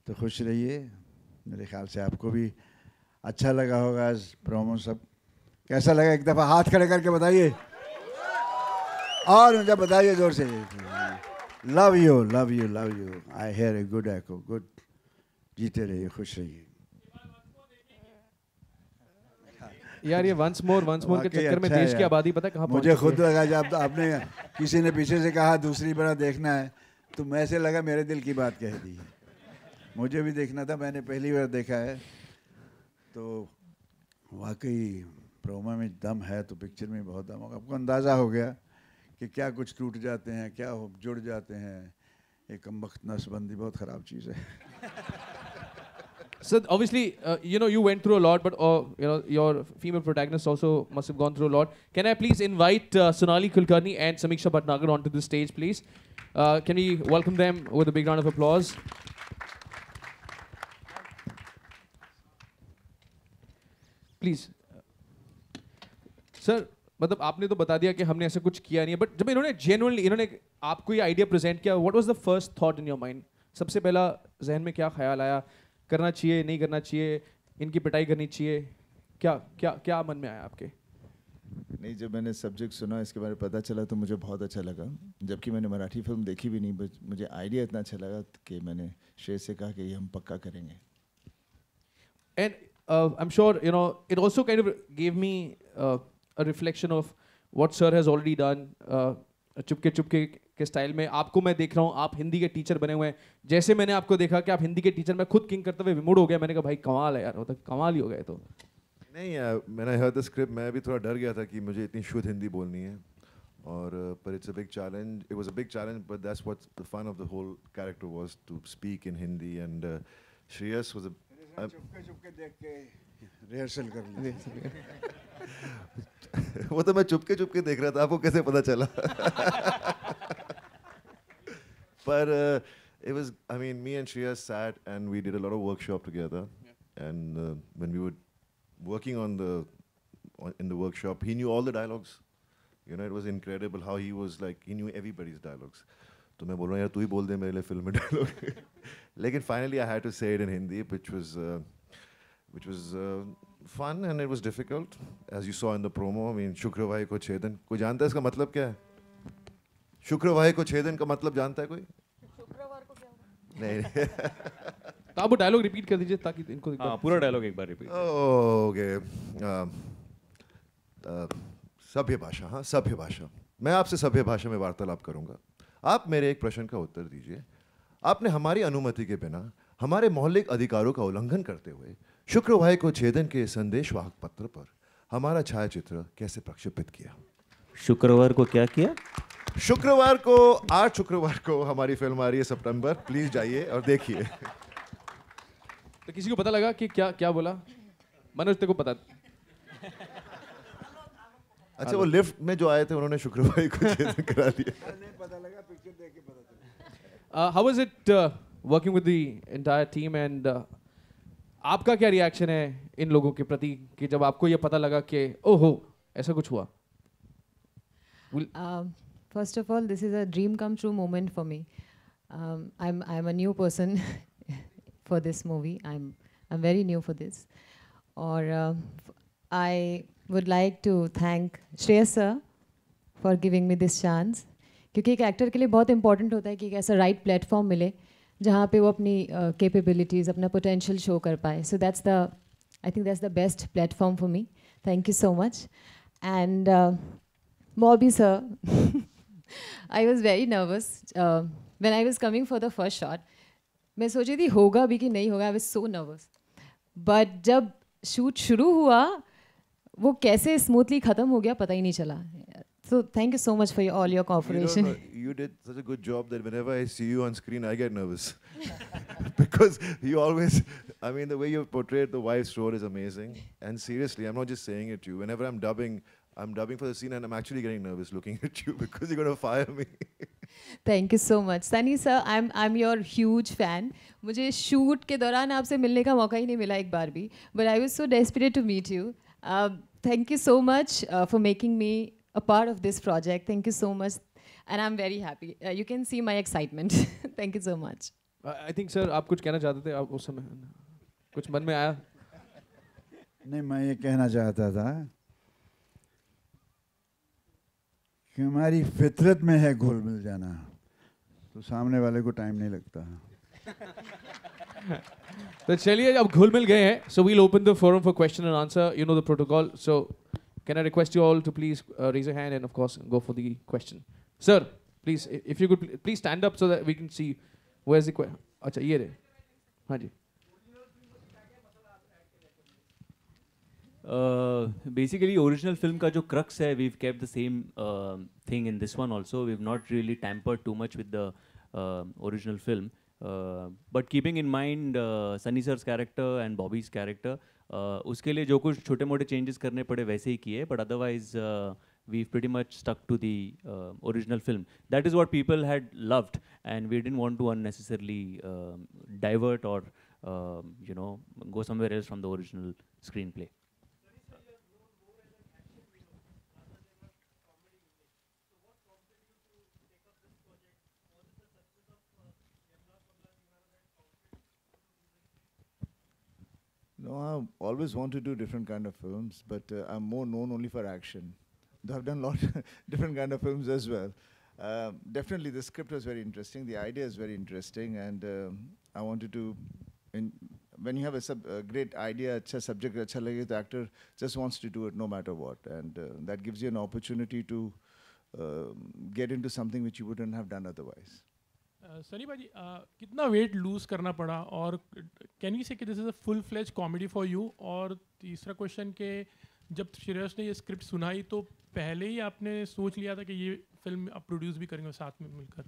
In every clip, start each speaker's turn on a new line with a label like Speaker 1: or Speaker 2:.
Speaker 1: तो खुश रहिए। मेरे ख्याल से आपको भी अच्छा लगा होगा आज प्रोमो सब। कैसा लगा एक दफ़ा हाथ खड़े करके बताइए, और मुझे बताइए जोर से। Love you love you love you. I hear a good echo good. जीते रहिए, खुश रहिए।
Speaker 2: यार ये वंस मोर के चक्कर में
Speaker 1: अच्छा
Speaker 2: देश की आबादी पता है कहाँ पहुंच
Speaker 1: मुझे
Speaker 2: चुकी
Speaker 1: खुद
Speaker 2: है।
Speaker 1: लगा जब आपने किसी ने पीछे से कहा दूसरी बार देखना है, तो मैं से लगा मेरे दिल की बात कह दी। मुझे भी देखना था, मैंने पहली बार देखा है। तो वाकई प्रोमो में दम है तो पिक्चर में बहुत दम होगा। आपको अंदाज़ा हो गया कि क्या कुछ टूट जाते हैं, क्या जुड़ जाते हैं। एक कमबख्त नसबंदी बहुत ख़राब चीज़ है।
Speaker 2: So obviously, you went through a lot, but your female protagonists also must have gone through a lot. Can I please invite Sonali Kulkarni and Samiksha Bhatnagar onto the stage, please? Can we welcome them with a big round of applause? Please. Sir, मतलब आपने तो बता दिया कि हमने ऐसा कुछ किया नहीं है, but जब इन्होंने आपको ये आइडिया प्रेजेंट किया, what was the first thought in your mind? सबसे पहला जहन में क्या ख्याल आया? करना चाहिए, नहीं करना चाहिए, इनकी पिटाई करनी चाहिए, क्या क्या क्या मन में आया आपके?
Speaker 3: नहीं, जब मैंने सब्जेक्ट सुना, इसके बारे में पता चला तो मुझे बहुत अच्छा लगा। जबकि मैंने मराठी फिल्म देखी भी नहीं, बट मुझे आइडिया इतना अच्छा लगा कि मैंने श्रेयस से कहा कि ये हम पक्का करेंगे।
Speaker 2: And I'm sure it also kind of gave me a reflection of what sir has already done. Chupke Chupke के स्टाइल में आपको मैं देख रहा हूँ, आप हिंदी के टीचर बने हुए हैं। जैसे मैंने आपको देखा कि आप हिंदी के टीचर, मैं खुद किंग करते हुए विमुड़ हो गया। मैंने कहा भाई कमाल है यार, वो तो कमाल ही हो गया। तो
Speaker 4: नहीं यार, मैंने हर्ड द स्क्रिप्ट, मैं भी थोड़ा डर गया था कि मुझे इतनी शुद्ध हिंदी बोलनी है, और पर it's a big challenge. It was a big challenge, but that's what the fun of the whole character was, to speak in Hindi. And Shreyas was
Speaker 1: चुपके चुपके देख के रिहर्सल कर ली।
Speaker 4: वो तो मैं चुपके चुपके देख रहा था, आपको कैसे पता चला? But it was, I mean, me and Shreyas sat and we did a lot of workshop together. Yeah. And when we were working in the workshop, he knew all the dialogues. It was incredible how he was like, he knew everybody's dialogues. तो मैं बोल रहा हूँ यार तू ही बोल दे मेरे लिए फिल्म में डायलॉग। लेकिन finally I had to say it in Hindi, which was fun, and it was difficult, as you saw in the promo. I mean, शुक्रवार को छेदन, कोई जानता है इसका मतलब क्या है? शुक्रवार को छेदन का मतलब जानता है कोई? शुक्रवार को क्या होगा? नहीं।
Speaker 2: तो आप वो डायलॉग रिपीट कर दीजिए ताकि इनको
Speaker 5: पूरा डायलॉग एक बार रिपीट।
Speaker 4: ओके। सभ्य भाषा, हाँ सभ्य भाषा। मैं आपसे सभ्य भाषा में वार्तालाप करूंगा। आप मेरे एक प्रश्न का उत्तर दीजिए। आपने हमारी अनुमति के बिना हमारे मौलिक अधिकारों का उल्लंघन करते हुए शुक्रवार को छेदन के संदेशवाहक पत्र पर हमारा छायाचित्र कैसे प्रक्षेपित किया?
Speaker 5: शुक्रवार को क्या किया?
Speaker 4: शुक्रवार को, 8 शुक्रवार को हमारी फिल्म आ रही है सितंबर, प्लीज जाइए और देखिए।
Speaker 2: तो किसी को पता लगा कि क्या क्या बोला? मनोज तेरे को पता?
Speaker 4: अच्छा, वो लिफ्ट में जो आए थे उन्होंने शुक्रवार को छेदन करा लिया।
Speaker 1: नहीं पता लगा, पिक्चर देख के पता चला।
Speaker 2: How was it working with the entire team, and आपका क्या रिएक्शन है इन लोगों के प्रति कि जब आपको ये पता लगा कि ओहो ऐसा कुछ हुआ?
Speaker 6: First of all, this is a dream come true moment for me. I'm a new person for this movie. I'm very new for this. Or I would like to thank Shreyas sir for giving me this chance. क्योंकि एक actor के लिए बहुत important होता है कि एक ऐसा राइट प्लेटफॉर्म मिले जहाँ पे वो अपनी कैपेबिलिटीज़, अपना पोटेंशियल शो कर पाए. So I think that's the best platform for me. Thank you so much. And Morbi sir, I was very nervous when I was coming for the first shot. मैं सोची थी होगा भी कि नहीं होगा. I was so nervous. But जब shoot शुरू हुआ वो कैसे स्मूथली ख़त्म हो गया पता ही नहीं चला. So thank you so much for all your cooperation.
Speaker 4: You did such a good job that whenever I see you on screen, I get nervous. Because you always, I mean, the way you portrayed the wife's role is amazing. And seriously, I'm not just saying it to you. Whenever I'm dubbing for the scene and I'm actually getting nervous looking at you because you're going to fire me.
Speaker 6: Thank you so much. Sunny sir, I'm your huge fan. मुझे shoot के दौरान आपसे मिलने का मौका ही नहीं मिला एक बार भी. But I was so desperate to meet you. Thank you so much for making me a part of this project. Thank you so much. And I'm very happy. You can see my excitement. Thank you so much.
Speaker 2: I think sir आप कुछ कहना चाहते थे, आप उस समय कुछ मन में आया?
Speaker 1: नहीं, मैं ये कहना चाहता था कि हमारी फितरत में है घुल मिल जाना, तो सामने वाले को टाइम नहीं लगता।
Speaker 2: तो चलिए, अब घुल मिल गए हैं, so we'll open the forum for question and answer. You know the protocol, so can I request you all to please raise your hand and of course go for the question. Sir, please, if you could please stand up so that we can see where's the question. अच्छा, ये रहे। हाँ जी।
Speaker 5: Basically original film का जो crux है, we've kept the same thing in this one also. We've not really tampered too much with the original film. But keeping in mind Sunny sir's character and Bobby's character, उसके लिए जो कुछ छोटे मोटे changes करने पड़े वैसे ही किए, but otherwise we've pretty much stuck to the original film. That is what people had loved, and we didn't want to unnecessarily divert or go somewhere else from the original screenplay.
Speaker 3: No, I always want to do different kind of films, but I'm more known only for action. Though I've done a lot different kind of films as well. Definitely, the script was very interesting. The idea is very interesting, and I wanted to. When you have a great idea, अच्छा subject, अच्छा लगे, the actor just wants to do it no matter what, and that gives you an opportunity to get into something which you wouldn't have done otherwise.
Speaker 7: Sunny भाजी, कितना weight lose करना पड़ा, और can we say कि this is a full fledge comedy for you? और तीसरा question के जब श्रेयस ने ये स्क्रिप्ट सुनाई तो पहले ही आपने सोच लिया था कि ये फिल्म आप प्रोड्यूस भी करेंगे साथ में मिलकर?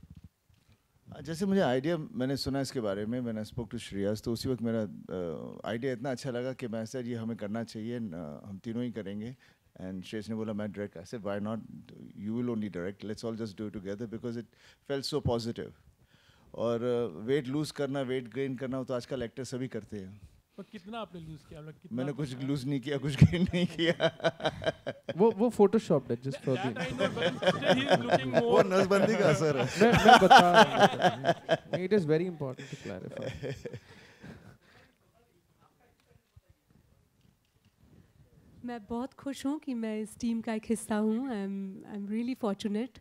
Speaker 3: जैसे मुझे आइडिया मैंने सुना इसके बारे में, मैंने स्पोक टू श्रेयस, तो उसी वक्त मेरा आइडिया इतना अच्छा लगा कि मैं सर ये हमें करना चाहिए, हम तीनों ही करेंगे। एंड श्रेयस ने बोला मैं direct, I said why not, you will only direct, let's all just do it together, because it felt so positive. और वेट लूज़ करना, वेट गेन करना तो आजकल एक्टर सभी करते हैं।
Speaker 7: तो कितना आपने लूज किया?
Speaker 3: मैंने कुछ लूज नहीं किया, कुछ गेन नहीं किया।
Speaker 2: वो फोटोशॉप है जस्ट फॉर
Speaker 4: वो नसबंदी का असर है।
Speaker 2: मैं बता रहा हूं, it is very important to clarify.
Speaker 8: मैं बहुत खुश हूँ कि मैं इस टीम का एक हिस्सा हूँ। I am really fortunate.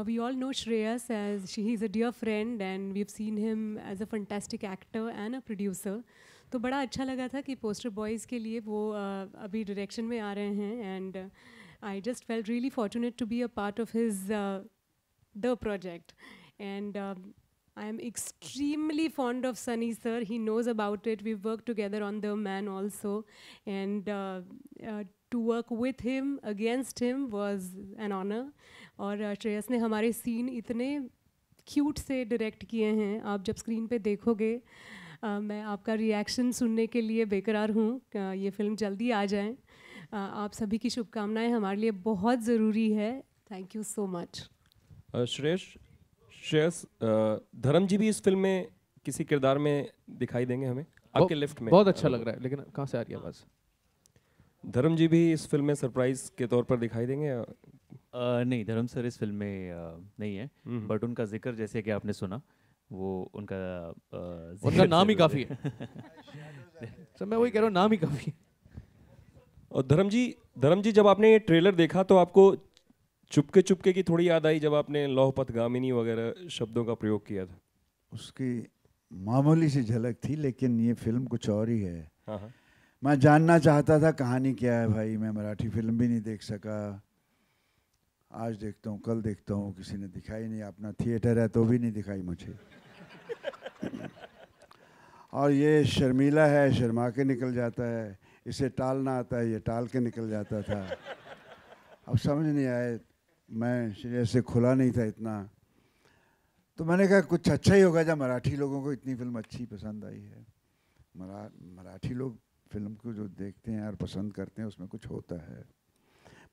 Speaker 8: We all know Shreyas as he is a dear friend and we have seen him as a fantastic actor and a producer. तो बड़ा अच्छा लगा था कि पोस्टर बॉयज़ के लिए वो अभी डायरेक्शन में आ रहे हैं, and I just felt really fortunate to be a part of his the project. And I am extremely fond of Sunny sir. He knows about it. We've worked together on The Man also, and to work with him, against him was an honor. और श्रेयस ने हमारे scene इतने cute से direct किए हैं, आप जब screen पे देखोगे मैं आपका रिएक्शन सुनने के लिए बेकरार हूँ। ये फिल्म जल्दी आ जाए। आप सभी की शुभकामनाएं हमारे लिए बहुत ज़रूरी है। Thank you so much.
Speaker 9: Shreyas, धर्म जी भी इस फिल्म में किसी किरदार में दिखाई देंगे हमें आपके लेफ्ट में?
Speaker 2: बहुत अच्छा लग रहा है, लेकिन कहाँ से आ रही है आवाज़?
Speaker 9: धर्म जी भी इस फिल्म में सरप्राइज के तौर पर दिखाई देंगे?
Speaker 5: नहीं, धर्म सर इस फिल्म में नहीं है, बट उनका जिक्र जैसे कि आपने सुना, वो उनका
Speaker 2: नाम ही काफ़ी है। सर मैं वही कह रहा हूँ, नाम ही काफ़ी है।
Speaker 9: और धर्म जी जब आपने ये ट्रेलर देखा तो आपको चुपके चुपके की थोड़ी याद आई जब आपने लौह पथगामिनी वगैरह शब्दों का प्रयोग किया था?
Speaker 1: उसकी मामूली सी झलक थी, लेकिन ये फिल्म कुछ और ही है।
Speaker 9: हाँ हाँ।
Speaker 1: मैं जानना चाहता था कहानी क्या है भाई। मैं मराठी फिल्म भी नहीं देख सका, आज देखता हूँ, कल देखता हूँ, किसी ने दिखाई नहीं। अपना थिएटर है तो भी नहीं दिखाई मुझे। और ये शर्मीला है, शर्मा के निकल जाता है, इसे टालना आता है, ये टाल के निकल जाता था। अब समझ नहीं आए, मैं श्रेयस से खुला नहीं था इतना, तो मैंने कहा कुछ अच्छा ही होगा जब मराठी लोगों को इतनी फिल्म अच्छी पसंद आई है। मराठी लोग फिल्म को जो देखते हैं और पसंद करते हैं उसमें कुछ होता है।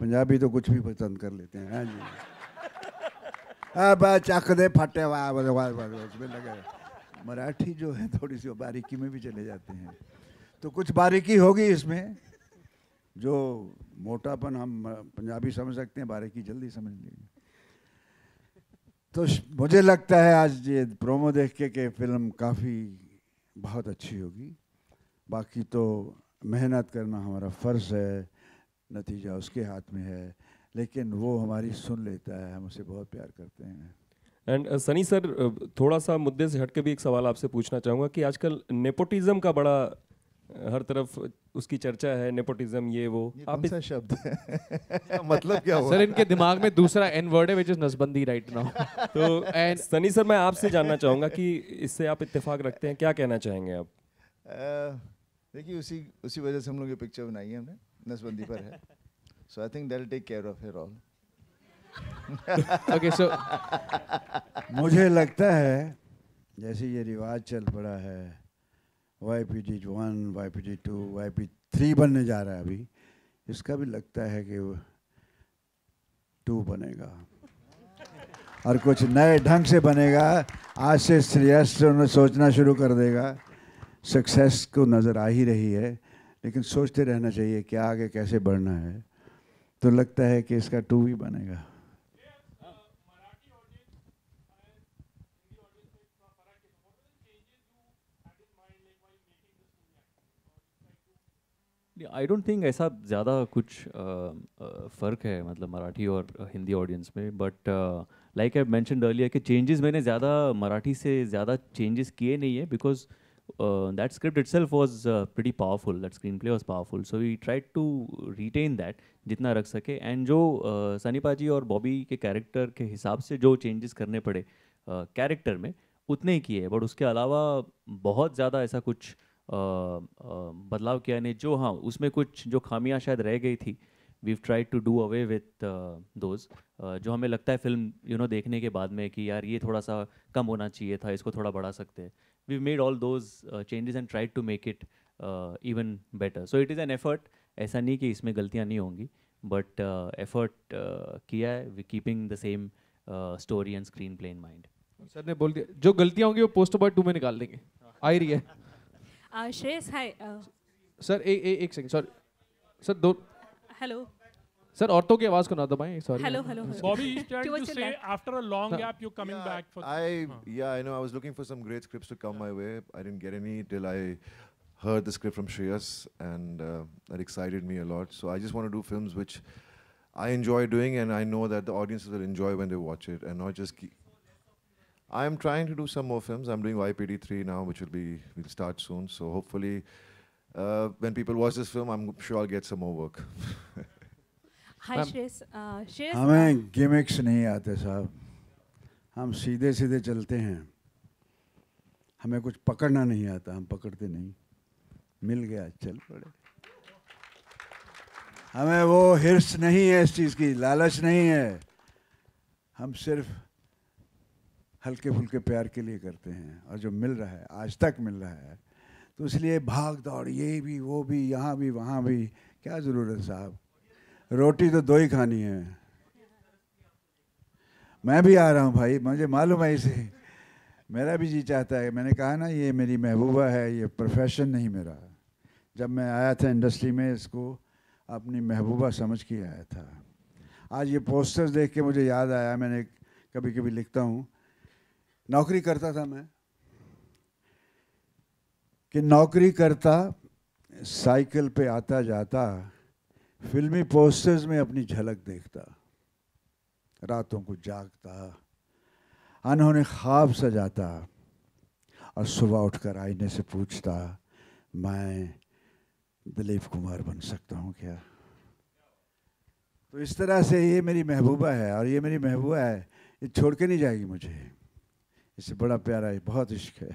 Speaker 1: पंजाबी तो कुछ भी पसंद कर लेते हैं। हाँ जी, अब चक दे फटे वाह उसमें लगे। मराठी जो है थोड़ी सी बारीकी में भी चले जाते हैं, तो कुछ बारीकी होगी इसमें। जो मोटापन हम पंजाबी समझ सकते हैं, बारीकी जल्दी समझ लेंगे। तो मुझे लगता है आज ये प्रोमो देख के कि फिल्म काफ़ी बहुत अच्छी होगी। बाकी तो मेहनत करना हमारा फ़र्ज़ है, नतीजा उसके हाथ में है, लेकिन वो हमारी सुन लेता है, हम उसे बहुत प्यार करते हैं।
Speaker 9: एंड सनी सर, थोड़ा सा मुद्दे से हटके भी एक सवाल आपसे पूछना चाहूँगा कि आजकल नेपोटिज्म का बड़ा हर तरफ उसकी चर्चा है, नेपोटिज्म ये वो।
Speaker 3: ये
Speaker 9: आप
Speaker 3: कौन सा शब्द है? मतलब क्या हुआ?
Speaker 2: सर इनके दिमाग में दूसरा एन वर्ड है, विच इज नसबंदी राइट नाउ।
Speaker 9: तो एंड सनी सर, मैं आपसे जानना चाहूँगा कि इससे आप इत्तेफाक रखते हैं, क्या कहना चाहेंगे आप?
Speaker 3: देखिए उसी वजह से हम लोग ये पिक्चर बनाई है हमने, नसबंदी पर है। So I think that will take care of it all.
Speaker 2: Okay, so
Speaker 1: मुझे लगता है जैसे ये रिवाज चल पड़ा है, YPG 1, YPG 2, YPG 3 बनने जा रहा है अभी, इसका भी लगता है कि 2 बनेगा और कुछ नए ढंग से बनेगा। आज से श्रेयस सोचना शुरू कर देगा। सक्सेस को नज़र आ ही रही है, लेकिन सोचते रहना चाहिए कि आगे कैसे बढ़ना है। तो लगता है कि इसका 2 भी बनेगा।
Speaker 5: आई डोंट थिंक ऐसा ज़्यादा कुछ फ़र्क है मतलब मराठी और हिंदी ऑडियंस में, but like I mentioned earlier कि चेंजेस मैंने ज़्यादा मराठी से ज़्यादा चेंजेस किए नहीं है, because that script itself was pretty powerful, that screenplay was powerful, so we tried to retain that जितना रख सके। एंड जो सनी पाजी और बॉबी के कैरेक्टर के हिसाब से जो चेंजेस करने पड़े कैरेक्टर में, उतने ही किए, बट उसके अलावा बहुत ज़्यादा ऐसा कुछ बदलाव किया नहीं। जो हाँ, उसमें कुछ जो खामियां शायद रह गई थी, we tried to do away with those, जो हमें लगता है फिल्म देखने के बाद में कि यार ये थोड़ा सा कम होना चाहिए था, इसको थोड़ा बढ़ा सकते हैं। We made all those changes and tried to make it even better. So it is an effort, ऐसा नहीं कि इसमें गलतियाँ नहीं होंगी, बट एफर्ट किया है, we keeping the same story and screenplay in mind.
Speaker 2: Sir ने बोल दिया जो गलतियां होंगी वो पोस्टर बॉय 2 में निकाल देंगे। आ ही रही है।
Speaker 8: Shreyas, hi.
Speaker 2: सर एक सेकंड, सॉरी सर, दो
Speaker 8: Hello.
Speaker 2: सर औरतों की आवाज को ना दबाएं, sorry.
Speaker 8: Hello, hello.
Speaker 7: Bobby is trying to
Speaker 8: Towards your
Speaker 7: say
Speaker 8: left.
Speaker 7: after a long gap you're coming back for.
Speaker 4: I know. I was looking for some great scripts to come my way. I didn't get any till I heard the script from Shreyas, and that excited me a lot. So I just want to do films which I enjoy doing, and I know that the audiences will enjoy when they watch it, and not just. I'm trying to do some more films. I'm doing YPD 3 now, which will start soon. So hopefully, when people watch this film, I'm sure I'll get some more work.
Speaker 8: Hi, Shreyas. Shreyas.
Speaker 1: हमें gimmicks नहीं आते साहब, हम सीधे सीधे चलते हैं। हमें कुछ पकड़ना नहीं आता, हम पकड़ते नहीं। मिल गया चल पड़े। हमें वो हिर्स नहीं है, इस चीज़ की लालच नहीं है। हम सिर्फ हल्के फुल्के प्यार के लिए करते हैं, और जो मिल रहा है, आज तक मिल रहा है, तो इसलिए भाग दौड़, ये भी वो भी, यहाँ भी वहाँ भी, क्या ज़रूरत है साहब? रोटी तो 2 ही खानी है। मैं भी आ रहा हूँ भाई, मुझे मालूम है इसे, मेरा भी जी चाहता है। मैंने कहा ना, ये मेरी महबूबा है, ये प्रोफेशन नहीं मेरा। जब मैं आया था इंडस्ट्री में, इसको अपनी महबूबा समझ के आया था। आज ये पोस्टर्स देख के मुझे याद आया, मैंने कभी कभी लिखता हूँ, नौकरी करता था मैं, कि नौकरी करता, साइकिल पे आता जाता, फिल्मी पोस्टर्स में अपनी झलक देखता, रातों को जागता, अनहोने ख्वाब सजाता, और सुबह उठकर आईने से पूछता, मैं दिलीप कुमार बन सकता हूँ क्या? तो इस तरह से ये मेरी महबूबा है, और ये मेरी महबूबा है, ये छोड़ के नहीं जाएगी मुझे। इससे बड़ा प्यारा है, बहुत इश्क है।